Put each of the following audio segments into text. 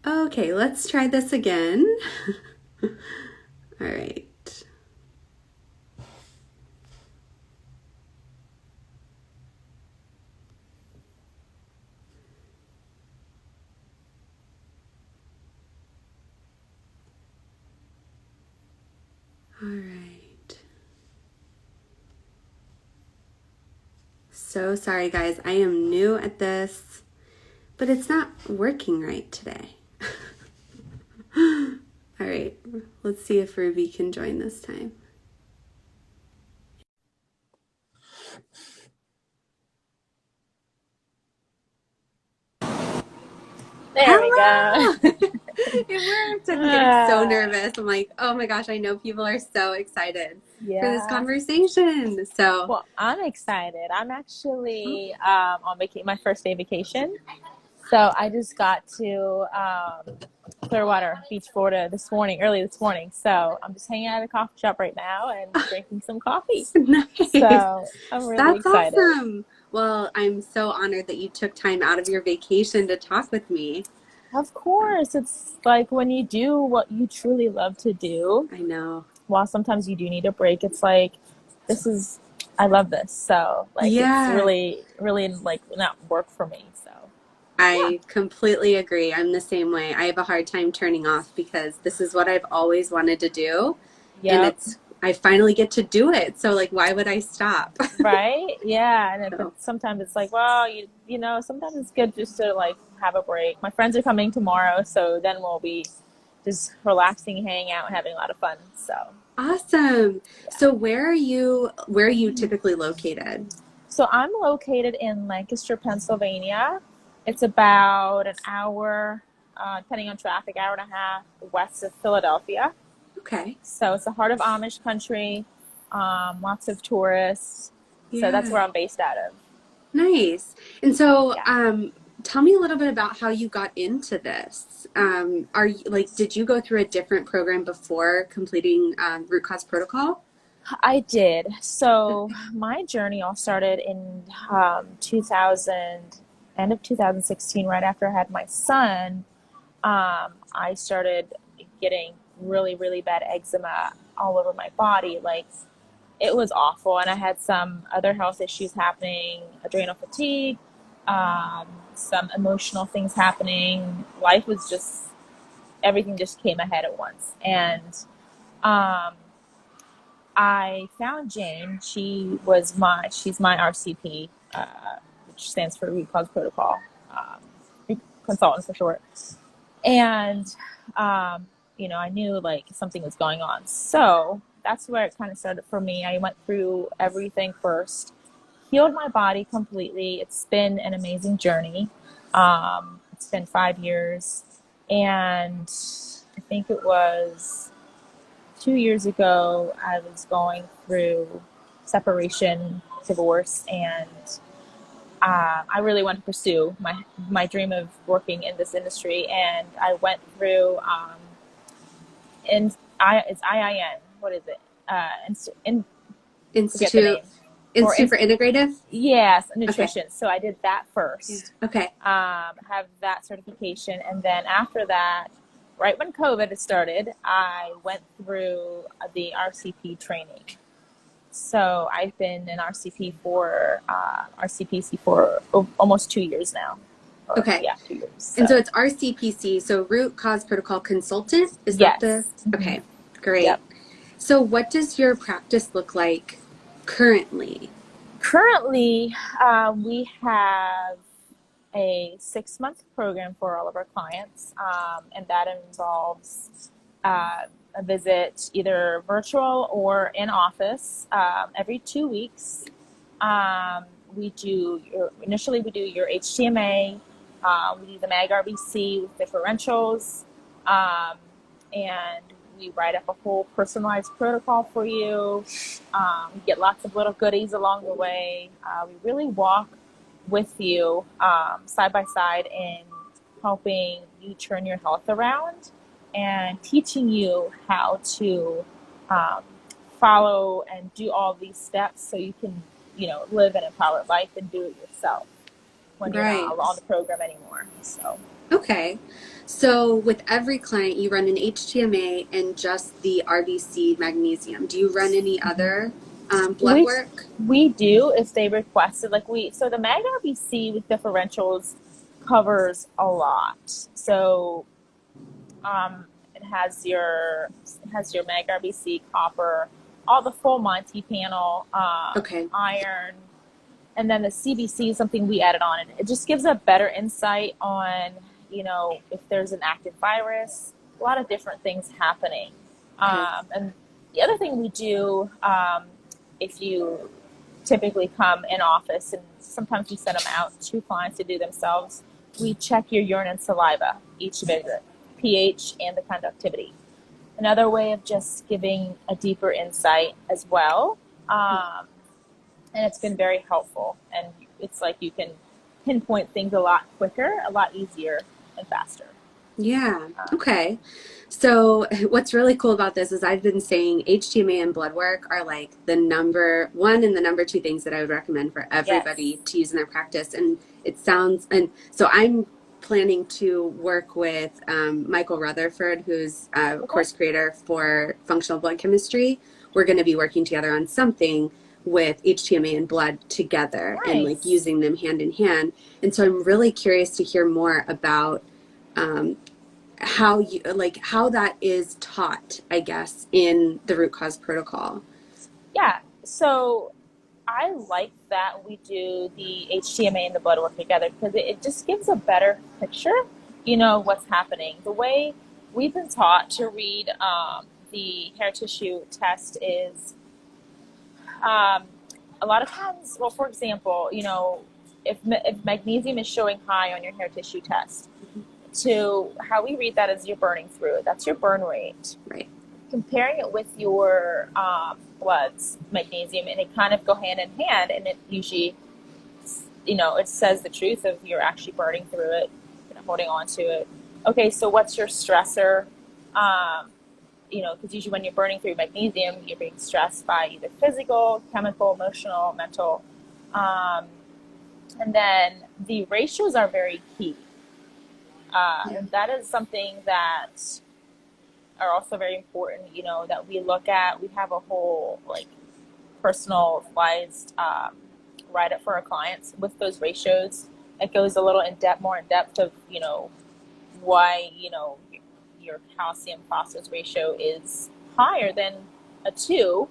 Okay, let's try this again. All right. All right. So sorry, guys. I am new at this, but it's not working right today. All right. Let's see if Ruby can join this time. There we Hello! go. It worked. I'm getting so nervous. I'm like, oh my gosh, I know people are so excited for this Yeah. conversation. So, Well, I'm excited. I'm actually on vacation, my first day vacation. So I just got to Clearwater Beach, Florida early this morning. So I'm just hanging out at a coffee shop right now and drinking some coffee. nice. So I'm really That's excited. awesome. Well, I'm so honored that you took time out of your vacation to talk with me. Of course, it's like when you do what you truly love to do, I know. while sometimes you do need a break, it's like, this is, I love this. So, like, it's Yeah, really, really like not work for me. So, yeah. I completely agree. I'm the same way. I have a hard time turning off because this is what I've always wanted to do, and Yep. I finally get to do it. So like, why would I stop? Right. Yeah. And but So sometimes it's like, well, you know, sometimes it's good just to like have a break. My friends are coming tomorrow, so then we'll be just relaxing, hanging out, and having a lot of fun. So, awesome. yeah. So where are you typically located? So I'm located in Lancaster, Pennsylvania. It's about an hour, depending on traffic, hour and a half west of Philadelphia. Okay. So it's the heart of Amish country, lots of tourists. So that's Yeah. where I'm based out of. Nice. And so, Yeah. tell me a little bit about how you got into this. Are you like, did you go through a different program before completing root cause protocol? I did. So my journey all started in 2000, end of 2016, right after I had my son. I started getting really, really bad eczema all over my body. Like, it was awful. And I had some other health issues happening, adrenal fatigue, um, some emotional things happening. Life was just, everything just came ahead at once. And um, I found Jane. She's my RCP, which stands for root cause protocol, consultant for short. And you know, I knew like something was going on. So that's where it kind of started for me. I went through everything first, healed my body completely. It's been an amazing journey. It's been 5 years, and I think it was 2 years ago I was going through separation, divorce, and I really want to pursue my dream of working in this industry, and I went through it's IIN. What is it? Forget the Institute name. Or Institute for Integrative? yes, Okay. nutrition. So I did that Yeah. first. Okay. Have that certification, and then after that, right when COVID started, I went through the RCP training. So I've been an RCPC for almost 2 years now, or Okay. yeah, 2 years. And so So it's RCPC, so root cause protocol consultant. Is that the? yes, mm-hmm. Okay. Yep. Great. So what does your practice look like currently? Currently, we have a 6 month program for all of our clients, and that involves a visit either virtual or in office every 2 weeks. Um, initially we do your HTMA, we do the MAG RBC with differentials, um, and we write up a whole personalized protocol for you. We get lots of little goodies along the way. We really walk with you side by side in helping you turn your health around and teaching you how to um, follow and do all these steps so you can, you know, live an empowered life and do it yourself. when you're not Right. on the program anymore. So Okay. So with every client, you run an HTMA and just the RBC magnesium. Do you run any other blood we work? we do if they requested, like so the Mag RBC with differentials covers a lot. So it has your Mag RBC, copper, all the full Monty panel, Okay. iron, and then the CBC is something we added on. And it just gives a better insight on, if there's an active virus, a lot of different things happening. Okay. And the other thing we do, if you typically come in office, and sometimes we send them out to clients to do themselves, we check your urine and saliva each visit, pH and the conductivity. Another way of just giving a deeper insight as well. And it's been very helpful. And it's like you can pinpoint things a lot quicker, a lot easier, and faster. Yeah. Okay. So what's really cool about this is I've been saying HTMA and blood work are like the number one and the number two things that I would recommend for everybody Yes. to use in their practice. And it sounds, and so I'm planning to work with Michael Rutherford, who's a Okay. course creator for functional blood chemistry. We're going to be working together on something with HTMA and blood together and like Nice. using them hand in hand. And so I'm really curious to hear more about um, how that is taught, I guess, in the root cause protocol. Yeah. So I like that we do the HTMA and the blood work together because it just gives a better picture, what's happening. The way we've been taught to read the hair tissue test is um, a lot of times, well, for example, if magnesium is showing high on your hair tissue test, to how we read that is you're burning through it. That's your burn rate. Right. Comparing it with your bloods, magnesium, and it kind of go hand in hand, and it usually, it says the truth of you're actually burning through it, holding on to it. Okay, so what's your stressor? Because usually when you're burning through magnesium, you're being stressed by either physical, chemical, emotional, mental. And then the ratios are very key. Yeah. And that is something that are also very important, that we look at. We have a whole personalized write-up for our clients with those ratios. It goes a little more in depth of, why, your calcium phosphorus ratio is higher than a 2,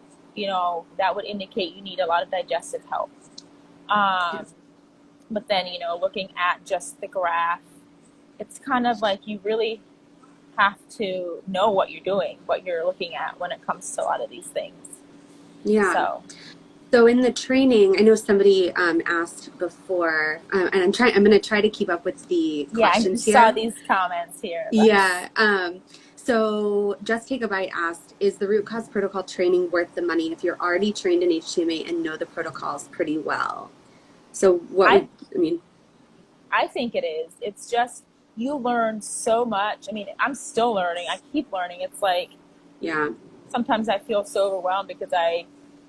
that would indicate you need a lot of digestive help. Yeah. But then, looking at just the graph, it's kind of like you really have to know what you're doing, what you're looking at when it comes to a lot of these things. Yeah. So, So in the training, I know somebody asked before, and I'm going to try to keep up with the yeah, I questions saw here. these comments here. Yeah. So Just Take a Bite asked, is the root cause protocol training worth the money if you're already trained in HTMA and know the protocols pretty well? So I I mean, I think it is. It's just you learn so much. I mean, I'm still learning. I keep learning. It's like yeah. sometimes I feel so overwhelmed because I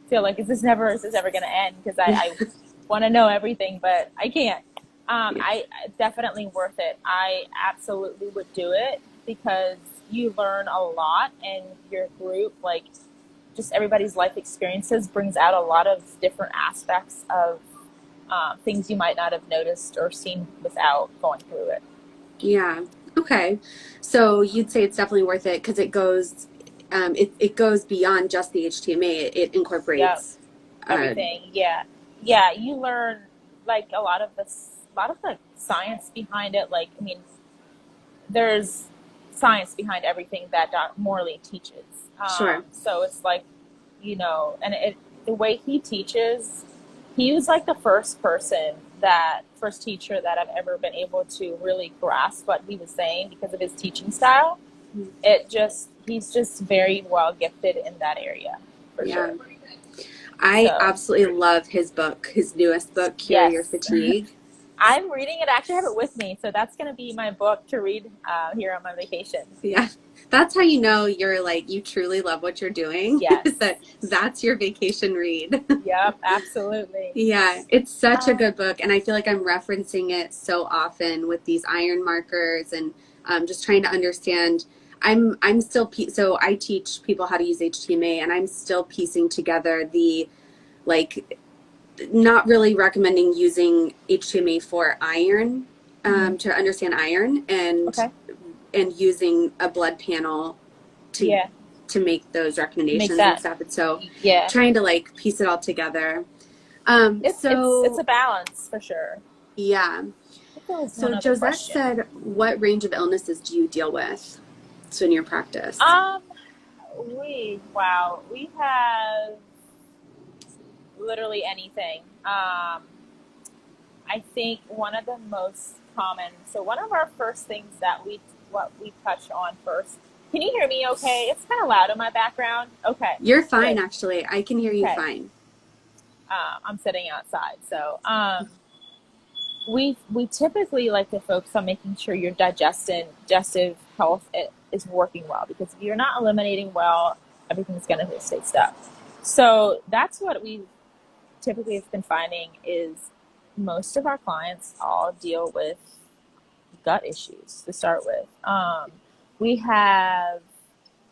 feel like is this ever going to end? Because I want to know everything, but I can't. Yeah. I definitely worth it. I absolutely would do it because you learn a lot, and your group, like just everybody's life experiences, brings out a lot of different aspects of things you might not have noticed or seen without going through it. Yeah. Okay. So you'd say it's definitely worth it because it goes beyond just the HTMA. It Yep, incorporates. Uh, everything. Yeah, yeah. You learn like a lot of the science behind it. Like, I mean, there's science behind everything that Doc Morley teaches. sure. So it's like, and the way he teaches, he was like the first teacher that I've ever been able to really grasp what he was saying because of his teaching style. He's just very well gifted in that area, for Yeah. sure. I So, absolutely love his book, his newest book, Cure Your yes, Fatigue. I'm reading it. I actually have it with me, so that's going to be my book to read here on my vacation. Yeah. That's how you know you're like, you truly love what you're doing, is Yes. that that's your vacation read. Yep, absolutely. Yeah, it's such a Um, good book, and I feel like I'm referencing it so often with these iron markers and just trying to understand. I'm still so I teach people how to use HTMA, and I'm still piecing together the like not really recommending using HTMA for iron mhm. to understand iron Okay. and using a blood panel to Yeah. make those Make recommendations and that. stuff. And so Yeah. trying to like piece it all together. It's a So balance for sure. yeah. I think there was one So other Josette question. said, what range of illnesses do you deal with? So in your practice? Um, we have literally anything. I think one of the most common. So one of our first things that we touch on first. Can you hear me? Okay, it's kind of loud in my background. Okay, You're fine, good. actually. I can hear you Okay, fine. I'm sitting outside, so we typically like to focus on making sure your digestive health is working well, because if you're not eliminating well, everything's going to stay stuck. So that's what we typically have been finding is most of our clients all deal with gut issues to start with. We have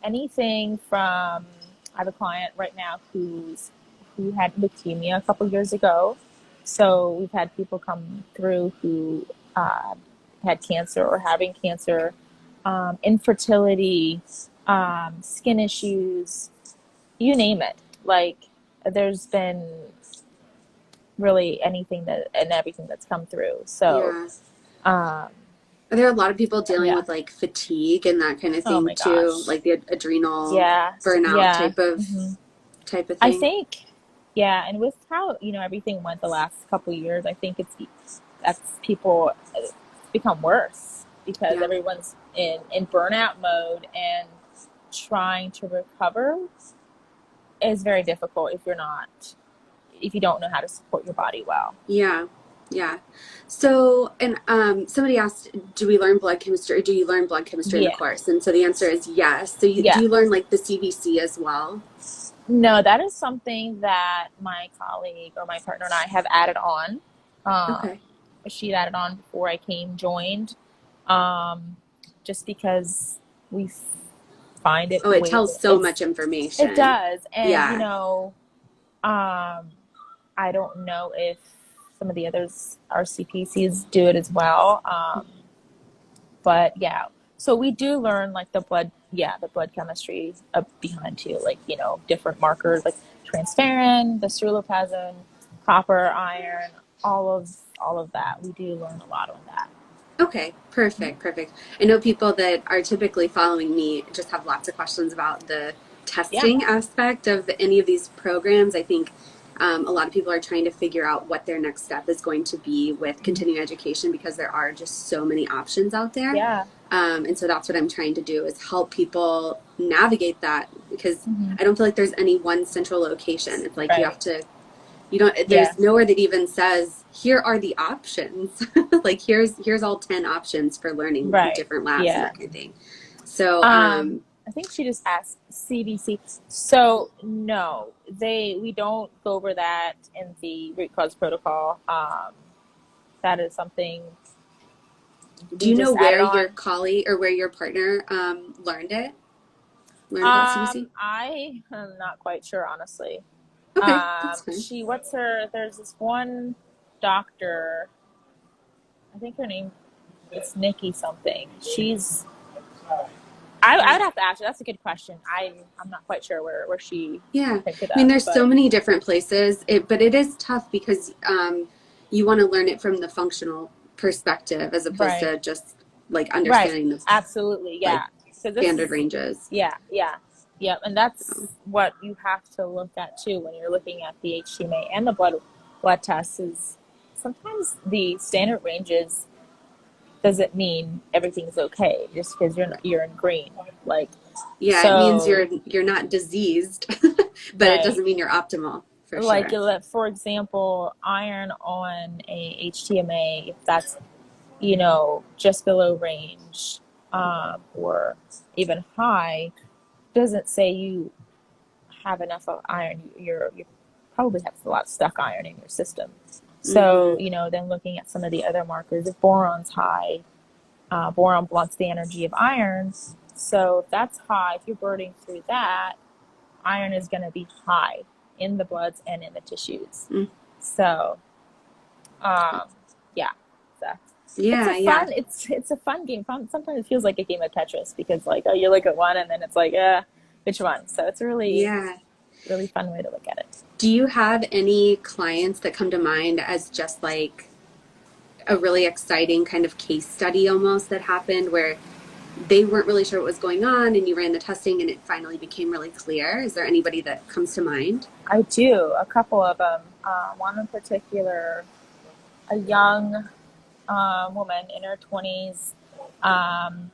anything from, I have a client right now who had leukemia a couple years ago. So we've had people come through who had cancer or having cancer, infertility, skin issues, you name it. Like there's been really anything that and everything that's come through. So Yeah. um, Are there a lot of people dealing yeah. with like fatigue and that kind of Oh thing my too? gosh. Like the adrenal Yeah. burnout Yeah. Hmm. type of I thing? think, yeah, and with how everything went the last couple of years, I think that's people become worse because Yeah. everyone's in burnout mode, and trying to recover is very difficult if you don't know how to support your body well. Yeah. Yeah. So, and somebody asked, do we learn blood chemistry or do you learn blood chemistry in the Yeah. course? And so the answer is yes. So do Yeah. you learn like the CBC as well? No, that is something that my colleague or my partner and I have added on. Um, Okay. she added on before I joined, um, just because we find it Oh, it way tells so much it information. does, and Yeah. I don't know if some of the others RCPCs do it as well, but yeah. So we do learn like the blood chemistry behind too, like different markers like transferrin, the ceruloplasmin, copper, iron, all of that. We do learn a lot on that. Okay, perfect, perfect. I know people that are typically following me just have lots of questions about the Yeah. testing aspect of any of these programs. I think a lot of people are trying to figure out what their next step is going to be with continuing education because there are just so many options out there. Yeah. And so that's what I'm trying to do is help people navigate that because Hmm. I don't feel like there's any one central location. It's like you have Right. to you don't Yeah. there's nowhere that even says here are the options like here's all 10 options for learning Right. different labs and Yeah. that kind of thing. So I think she just asked CBC. So no, we don't go over that in the root cause protocol. That is something do we you know just added where on. your colleague or where your partner learned about CBC? I am not quite sure, honestly. Okay, that's fine. What's her? There's this one doctor. I think her name is Nikki something. I would have to ask her. That's a good question. I'm not quite sure where she Yeah, picked it I mean, up, there's so but many different places, but it is tough because you want to learn it from the functional perspective as opposed right. to just like Right. understanding the Absolutely. like Yeah. So this standard is, ranges. yeah, yeah, yeah. And that's So, what you have to look at too when you're looking at the HTMA and the blood tests is sometimes the standard ranges doesn't mean everything's okay just because you're in green. Like, yeah, it means so, you're not diseased, but it right. doesn't mean you're optimal. for like sure. for example, iron on a HTMA, if that's just below range, or even high, doesn't say you have enough of iron. You probably have a lot of stuck iron in your system. So, Mm-hmm. then looking at some of the other markers, if boron's high, boron blunts the energy of iron. So if that's high, if you're burning through that, iron is going to be high in the bloods and in the tissues. Mm. So, um, yeah, so it's Yeah, a yeah, fun it's a fun game. Sometimes it feels like a game of Tetris because like, oh, you look at one and then it's like, which one? So it's a yeah. really fun way to look at it. Do you have any clients that come to mind as just like a really exciting kind of case study almost that happened where they weren't really sure what was going on and you ran the testing and it finally became really clear? Is there anybody that comes to mind? I do a couple of them. One in particular, a young woman in her 20s, um,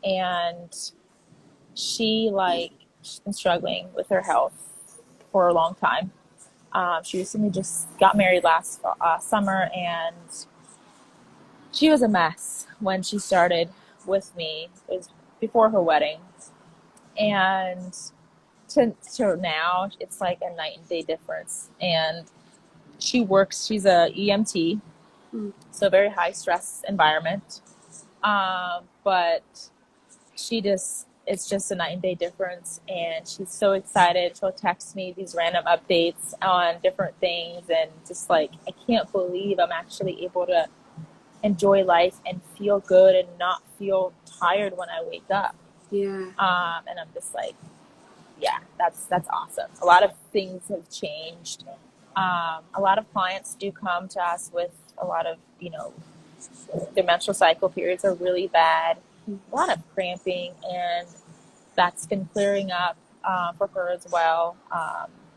and she's been struggling with her health for a long time. She recently just got married last summer, and she was a mess when she started with me. It was before her wedding, and to now, it's like a night and day difference. And she's a EMT, Mm. so very high stress environment. But it's just a night and day difference, and she's so excited. She'll text me these random updates on different things, and just like, I can't believe I'm actually able to enjoy life and feel good and not feel tired when I wake up. Yeah. And I'm just like, yeah, that's awesome. A lot of things have changed. A lot of clients do come to us with a lot of, their menstrual cycle periods are really bad, a lot of cramping, and that's been clearing up for her as well.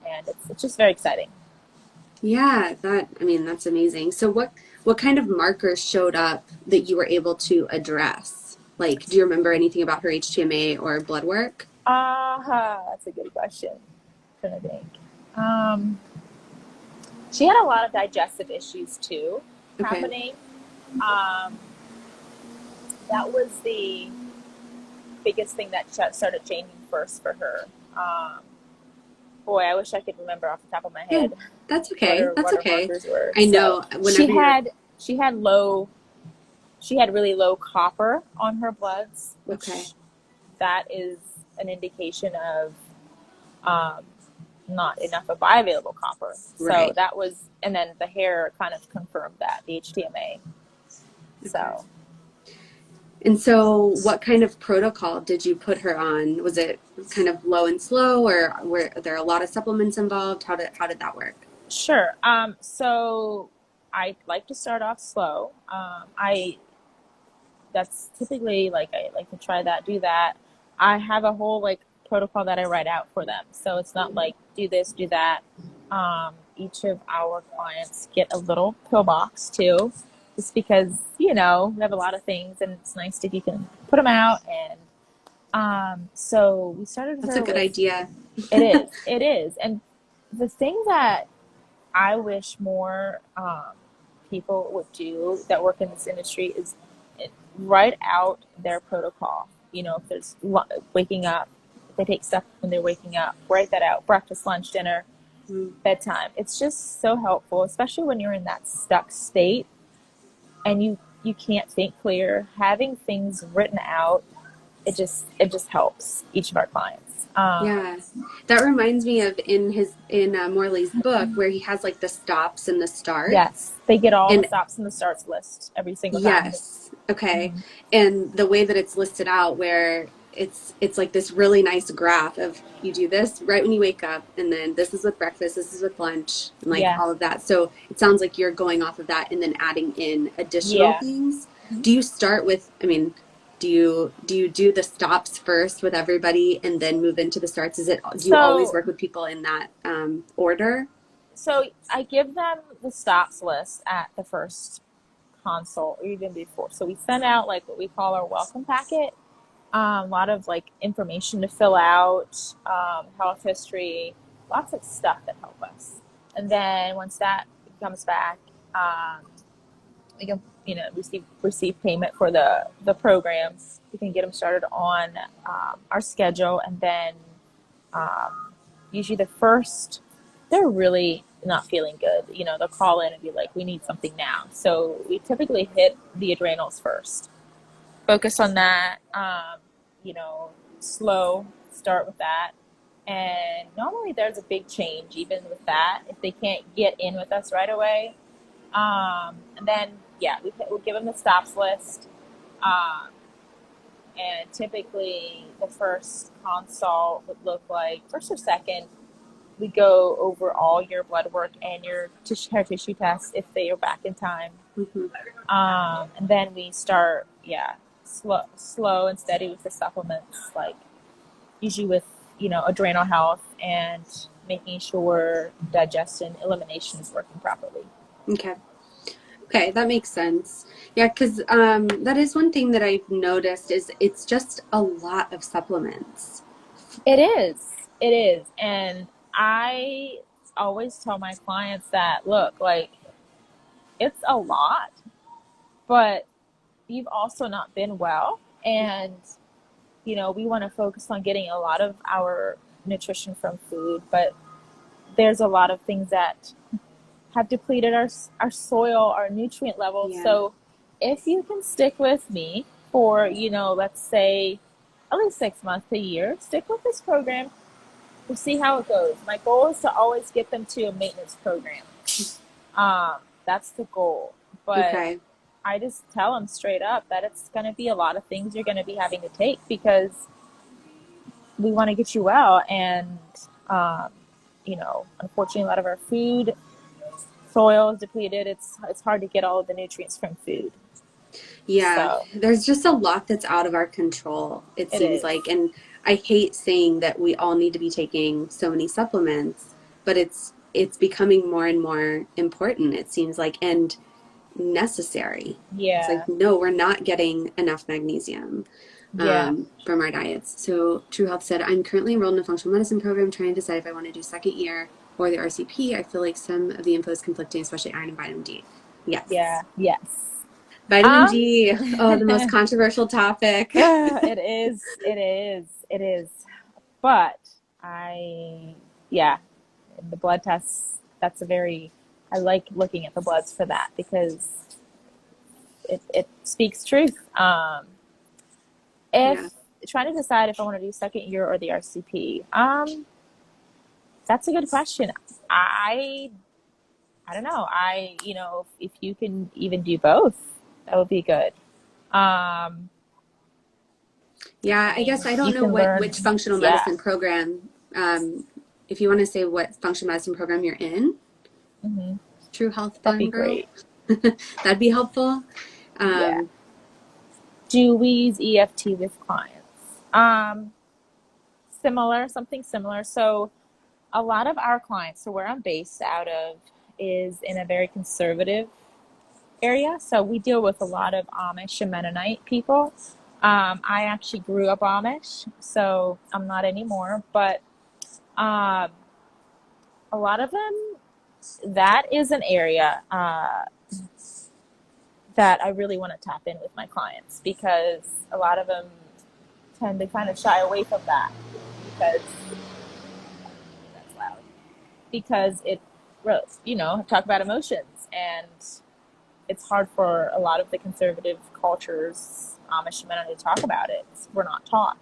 And it's just very exciting. Yeah, that's amazing. So what kind of markers showed up that you were able to address? Like, do you remember anything about her HTMA or blood work? That's a good question. I'm trying to think. She had a lot of digestive issues too Okay. happening. Um, that was the biggest thing that started changing first for her. Boy, I wish I could remember off the top of my Yeah, head that's what okay. That's her okay. markers were. I So know whenever you're she had low she had really low copper on her bloods, okay. which that is an indication of um, not enough of bioavailable copper. So Right. that was, and then the hair kind of confirmed that, the HTMA. Okay. So And so what kind of protocol did you put her on? Was it kind of low and slow or were there a lot of supplements involved? How did that work? sure. So I like to start off slow. I That's typically like, I like to try that, do that. I have a whole like protocol that I write out for them. So it's not like do this, do that. Each of our clients get a little pill box too, just because, we have a lot of things and it's nice if you can put them out. And so we started That's a her good with, idea. it is. And the thing that I wish more people would do that work in this industry is write out their protocol. If there's waking up, if they take stuff when they're waking up, write that out. Breakfast, lunch, dinner, Mm. bedtime. It's just so helpful, especially when you're in that stuck state and you can't think clear. Having things written out, it just helps each of our clients. Yeah, that reminds me of in Morley's book where he has like the stops and the starts. Yes, they get all the And stops and the starts list every single time. yes, okay. Mm-hmm. And the way that it's listed out where it's like this really nice graph of you do this right when you wake up and then this is with breakfast, this is with lunch, and like Yeah, all of that. So it sounds like you're going off of that and then adding in additional yeah. things. Do you start with, do you do the stops first with everybody and then move into the starts? Do you always So work with people in that order? So I give them the stops list at the first consult or even before. So we send out like what we call our welcome packet. A lot of like information to fill out, health history, lots of stuff that help us. And then once that comes back, we can, receive payment for the programs. We can get them started on our schedule, and then usually the first, they're really not feeling good. They'll call in and be like, "We need something now." So we typically hit the adrenals first. Focus on that. You know, slow. Start with that. And normally there's a big change even with that if they can't get in with us right away. And then, yeah, we'll give them the stops list. Um, and typically the first consult would look like, first or second, we go over all your blood work and your hair tissue tests if they are back in time. Mm-hmm. And then we start, slow and steady with the supplements, like usually with, adrenal health and making sure digestion, elimination is working properly. Okay. Okay, that makes sense. Yeah, because that is one thing that I've noticed is it's just a lot of supplements. It is. It is. And I always tell my clients that, look, like, it's a lot, but you've also not been well. And, we want to focus on getting a lot of our nutrition from food, but there's a lot of things that have depleted our soil, our nutrient levels. Yeah. So if you can stick with me for, let's say at least 6 months to a year, stick with this program. We'll see how it goes. My goal is to always get them to a maintenance program. That's the goal. But Okay. I just tell them straight up that it's going to be a lot of things you're going to be having to take because we want to get you well. And, unfortunately, a lot of our food, soil is depleted. It's hard to get all of the nutrients from food. Yeah, So, there's just a lot that's out of our control, it seems is. like. And I hate saying that we all need to be taking so many supplements, but it's becoming more and more important, it seems like, and necessary. It's Yeah. like, no, we're not getting enough magnesium Yeah. from our diets. So True Health said, I'm currently enrolled in a functional medicine program trying to decide if I want to do second year or the RCP. I feel like some of the info is conflicting, especially iron and vitamin D. Yes. Yeah. Yes. Vitamin Um, D, oh, the most controversial topic. it is. It is. It is. But yeah, the blood tests, I like looking at the bloods for that because it speaks truth. If Yeah. trying to decide if I want to do second year or the RCP, that's a good question. I I don't know. If you can even do both, that would be good. Um, Yeah, I I mean, guess I don't you know can learn, which functional yeah. medicine program, if you want to say what functional medicine program you're in, Hmm. True Health That'd be Farnborough, great. that'd be helpful. Yeah. Um, Do we use EFT with clients? Something similar. So a lot of our clients, so where I'm based out of, is in a very conservative area. So we deal with a lot of Amish and Mennonite people. I actually grew up Amish, so I'm not anymore, but um, a lot of them, that is an area that I really want to tap in with my clients because a lot of them tend to kind of shy away from that because that's loud. Because talk about emotions, and it's hard for a lot of the conservative cultures, Amish men, to talk about it. We're not taught.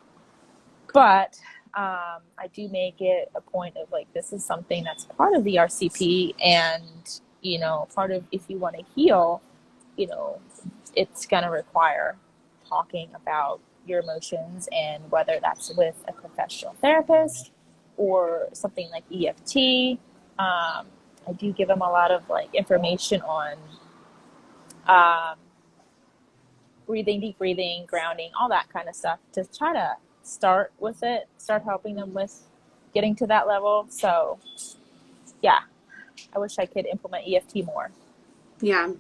But I do make it a point of like, this is something that's part of the RCP, and part of if you want to heal, you know, it's going to require talking about your emotions, and whether that's with a professional therapist or something like EFT. I do give them a lot of like information on um, breathing, deep breathing, grounding, all that kind of stuff to try to start helping them with getting to that level. So, yeah, I wish I could implement EFT more. yeah,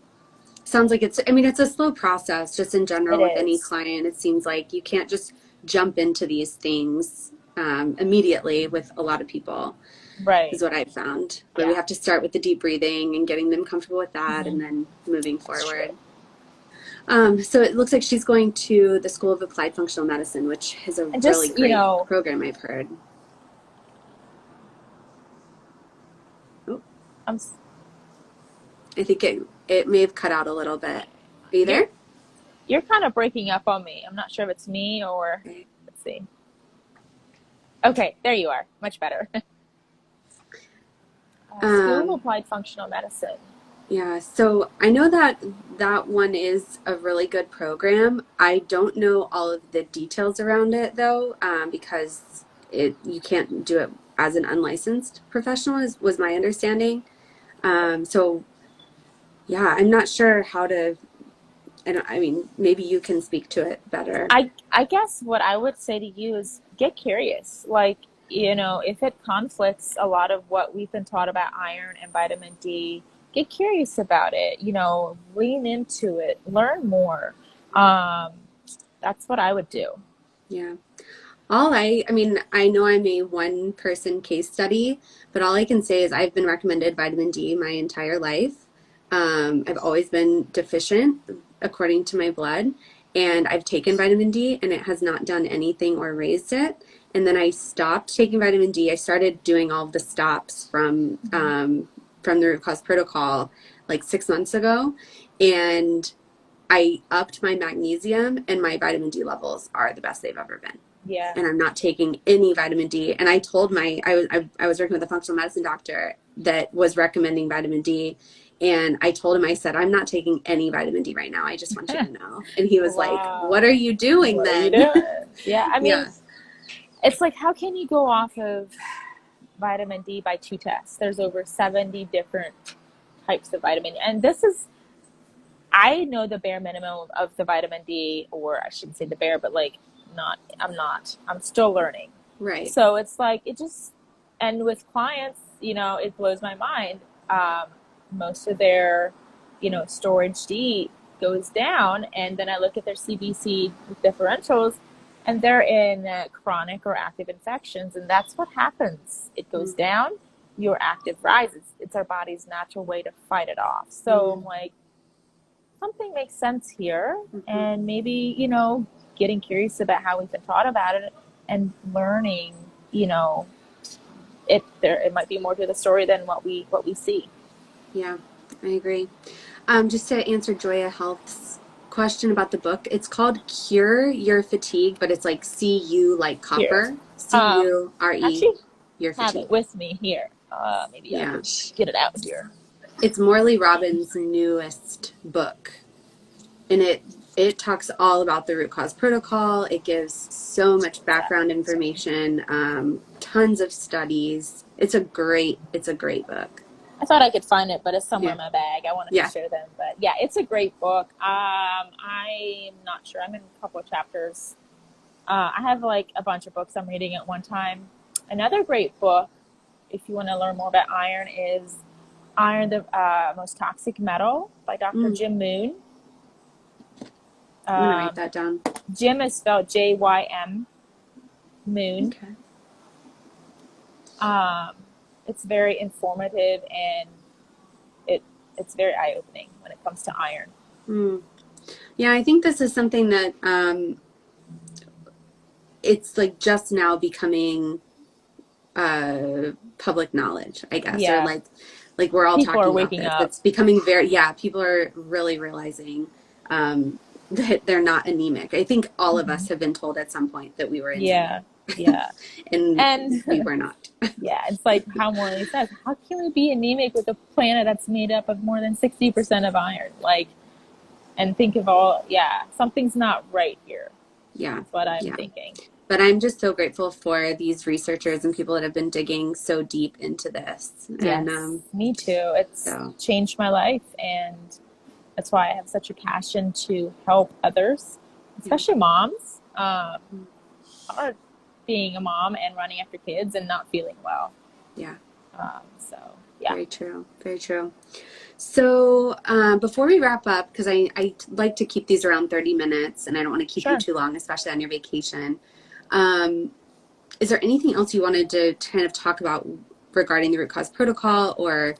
sounds like I mean, it's a slow process just in It general with any is. client. It seems like you can't just jump into these things immediately with a lot of people. Right. is what I've found, where we Yeah. have to start with the deep breathing and getting them comfortable with that Hmm. and then moving It's true. forward. So it looks like she's going to the School of Applied Functional Medicine, which is a And really just, great program, I've heard. Oh, I'm, I think it may have cut out a little bit. Are you you're, there? you're kind of breaking up on me. I'm not sure if it's me or, Okay. let's see. Okay, there you are. Much better. School of Um, Applied Functional Medicine. yeah, so I know that that one is a really good program. I don't know all of the details around it though, because you can't do it as an unlicensed professional, was my understanding. So yeah, I'm not sure how to, and I mean, maybe you can speak to it better. I guess what I would say to you is get curious. Like, if it conflicts a lot of what we've been taught about iron and vitamin D, get curious about it. Lean into it, learn more. Um, that's what I would do. Yeah. I mean, I know I'm a one person case study, but all I can say is I've been recommended vitamin D my entire life. I've always been deficient according to my blood, and I've taken vitamin D and it has not done anything or raised it. And then I stopped taking vitamin D. I started doing all of the stops Mhm. from the root cause protocol like 6 months ago, and I upped my magnesium, and my vitamin D levels are the best they've ever been, Yeah. and I'm not taking any vitamin D. And I told I was working with a functional medicine doctor that was recommending vitamin D, and I told him, I said, I'm not taking any vitamin D right now. I just want you to know. And he was like, what are Wow. you doing What are you then? doing? Yeah, I mean, Yeah, it's like, how can you go off of vitamin D by two tests? There's over 70 different types of vitamin. And I know the bare minimum of the vitamin D, or I shouldn't say the bare, but like, I'm still learning. right. So it's like, and with clients, it blows my mind. Um, Most of their, storage D goes down. And then I look at their CBC differentials, and they're in chronic or active infections. And that's what happens. It goes down, your active rises. It's our body's natural way to fight it off. So I'm Mm-hmm. like, something makes sense here. Mm-hmm. And maybe, getting curious about how we've been taught about it and learning, it might be more to the story than what we see. Yeah, I agree. Just to answer Joya Health's question about the book, it's called Cure Your Fatigue, but it's like CU like Here. copper, Um, CURE, Actually Your have Fatigue. it with me here. Maybe I Yeah. could get it out here. It's Morley Robbins' newest book. And it talks all about the root cause protocol. It gives so much Yeah. background information, tons of studies. It's a great book. I thought I could find it, but it's somewhere Yeah. in my bag. I wanted to Yeah. share them. But yeah, it's a great book. I'm not sure. I'm in a couple of chapters. I have like a bunch of books I'm reading at one time. Another great book, if you want to learn more about iron, is Iron, the Most Toxic Metal by Dr. Mm, Jim Moon. I'm gonna write Um, that down. Jim is spelled Jym Moon. Okay. Um, it's very informative, and it it's very eye opening when it comes to iron. Mm. Yeah, I think this is something that it's like just now becoming public knowledge, I guess, or Yeah, like we're all people are talking about waking this. up. It's becoming very, yeah, people are really realizing that they're not anemic. I think all of Hmm. us have been told at some point that we were anemic, Yeah, yeah, and and we were not. yeah, it's like how Morley says, how can we be anemic with a planet that's made up of more than 60% of iron? Like, and think of all, yeah, something's not right here. Yeah, That's what I'm yeah. thinking. But I'm just so grateful for these researchers and people that have been digging so deep into this. And Yes, me too. It's so, changed my life, and that's why I have such a passion to help others, yeah, especially moms. Hard being a mom and running after kids and not feeling well. yeah, So yeah, very true, very true. So before we wrap up, because I like to keep these around 30 minutes and I don't want to keep you sure. too long, especially on your vacation. Um, is there anything else you wanted to kind of talk about regarding the root cause protocol, or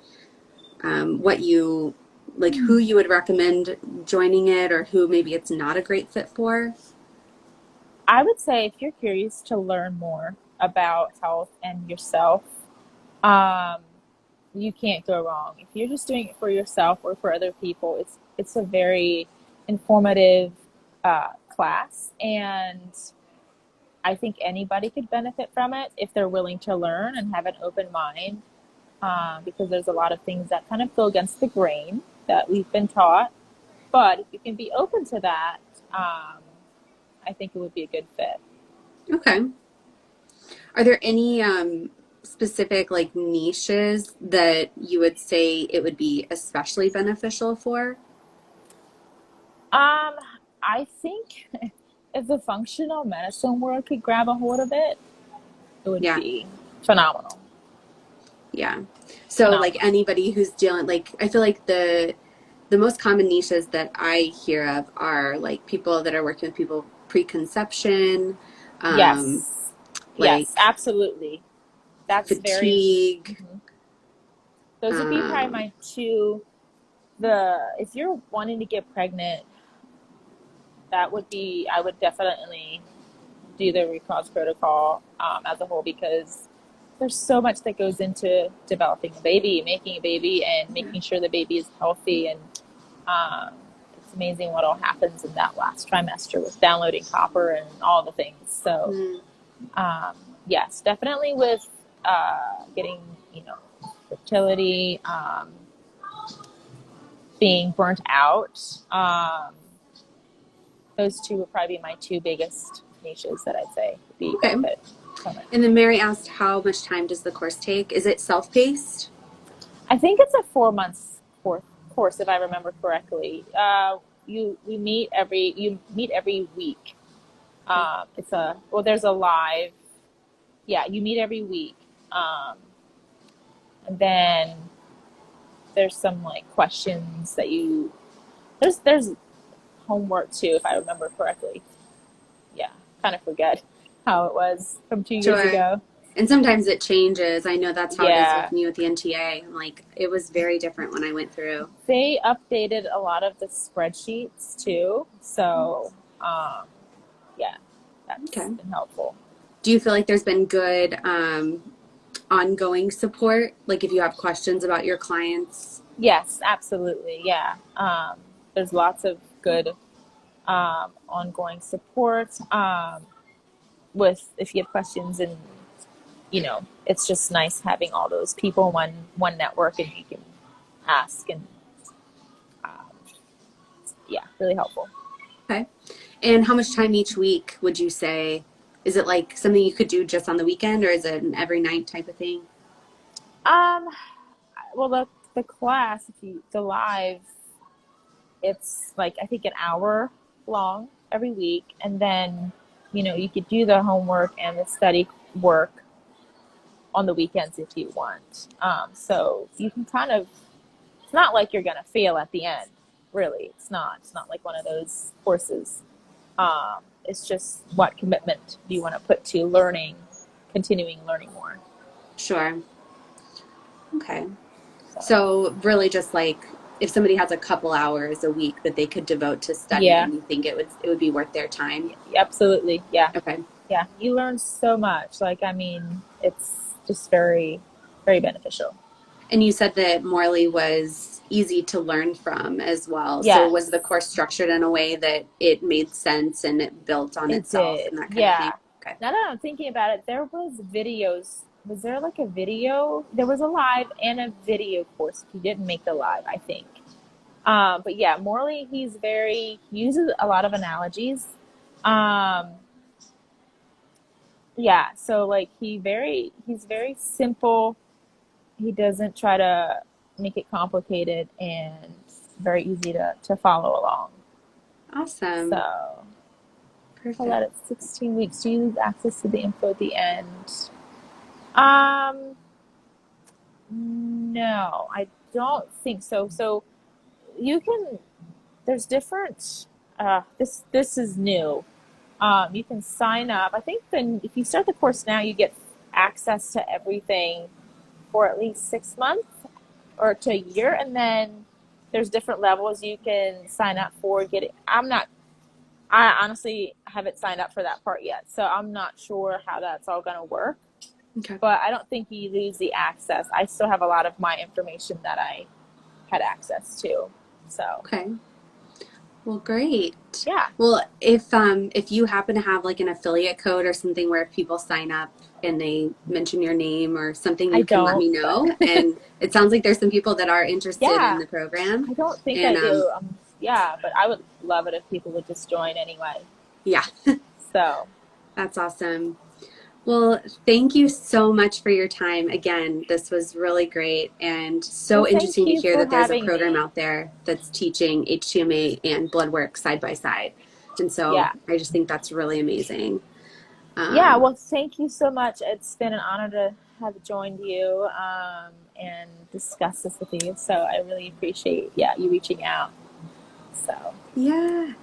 what you like, who you would recommend joining it, or who maybe it's not a great fit for? I would say if you're curious to learn more about health and yourself, um, you can't go wrong. If you're just doing it for yourself or for other people, it's a very informative class, and I think anybody could benefit from it if they're willing to learn and have an open mind. Because there's a lot of things that kind of go against the grain that we've been taught. But if you can be open to that, I think it would be a good fit. Okay. Are there any specific like niches that you would say it would be especially beneficial for? Um, I think if the functional medicine world could grab a hold of it, it would Yeah. be phenomenal. Yeah. So like Phenomenal. anybody who's dealing, like I feel like the most common niches that I hear of are like people that are working with people preconception, um, Yes. Yes, like absolutely. That's very, fatigue. mhm. Those would be probably Um, my two. If you're wanting to get pregnant, that would be, I would definitely do the root cause protocol as a whole, because there's so much that goes into developing a baby, making a baby, and yeah. making sure the baby is healthy. And um, it's amazing what all happens in that last trimester with downloading copper and all the things. So, Mm, um, yes, definitely with getting, fertility, being burnt out. Those two would probably be my two biggest niches that I'd say would be okay. benefit from it. And then Mary asked, how much time does the course take? Is it self-paced? I think it's a 4 months course, if I remember correctly. You meet every week. Okay. There's a live. Yeah, you meet every week, and then there's some like questions that you there's homework too, if I remember correctly. Yeah, kind of forget how it was from 2 years Sure. ago. And sometimes it changes. I know that's how it is with Yeah, me with the NTA. I'm like, it was very different when I went through. they updated a lot of the spreadsheets too, so um, yeah, that's Okay. been helpful. Do you feel like there's been good ongoing support? Like if you have questions about your clients? Yes, absolutely. Yeah. There's lots of good ongoing support with if you have questions, and it's just nice having all those people in one network, and you can ask, and um, yeah, really helpful. Okay. And how much time each week would you say? Is it like something you could do just on the weekend, or is it an every night type of thing? Um, well, the class, if you the live, it's like I think an hour long every week, and then you could do the homework and the study work on the weekends if you want. So you can kind of, it's not like you're going to fail at the end, really. It's not like one of those courses. It's just what commitment do you want to put to learning, continuing learning more. Sure. Okay. So, So really just like if somebody has a couple hours a week that they could devote to yeah, studying, you think it would be worth their time? absolutely. Yeah. Okay. Yeah. You learn so much. Like, I mean, it's just very, very beneficial. And you said that Morley was easy to learn from as well. So was the Yes, course structured in a way that it made sense and it built on it itself did. and that kind of thing? Yeah. Okay. Now that I'm thinking about it, there was videos. Was there like a video? There was a live and a video course. He didn't make the live, I think. But yeah, Morley, he uses a lot of analogies. Um, yeah, so like he's very simple. He doesn't try to make it complicated, and very easy to follow along. Awesome. So I'll let Perfect. it 16 weeks. Do you lose access to the info at the end? Um, no, I don't think so. So you can. There's different. This is new. You can sign up. I think then if you start the course now, you get access to everything for at least 6 months or to a year, and then there's different levels you can sign up for. Get it? I honestly haven't signed up for that part yet, so I'm not sure how that's all going to work. Okay. But I don't think you lose the access. I still have a lot of my information that I had access to. So Okay. Well, great. yeah, Well, if you happen to have like an affiliate code or something where if people sign up and they mention your name or something, I you can let don't, me but know. And it sounds like there's some people that are interested in yeah, the program. I don't think And I do. Yeah, but I would love it if people would just join anyway. yeah, So, that's awesome. Well, thank you so much for your time. Again, this was really great and well, so thank interesting to you hear for that there's a having program me. out there that's teaching HTMA and blood work side by side. And so Yeah. I just think that's really amazing. Yeah, Um, well, thank you so much. It's been an honor to have joined you and discuss this with you. So I really appreciate, yeah, you reaching out. So, yeah,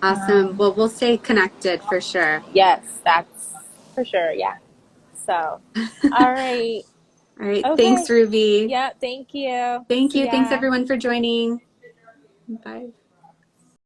awesome. um, Well, we'll stay connected for sure. yes, that's for sure. Yeah. So, all right. All right. Thanks, Okay. Ruby. Yeah. Thank you. Thank See you. Thanks, ya. everyone, for joining. Bye.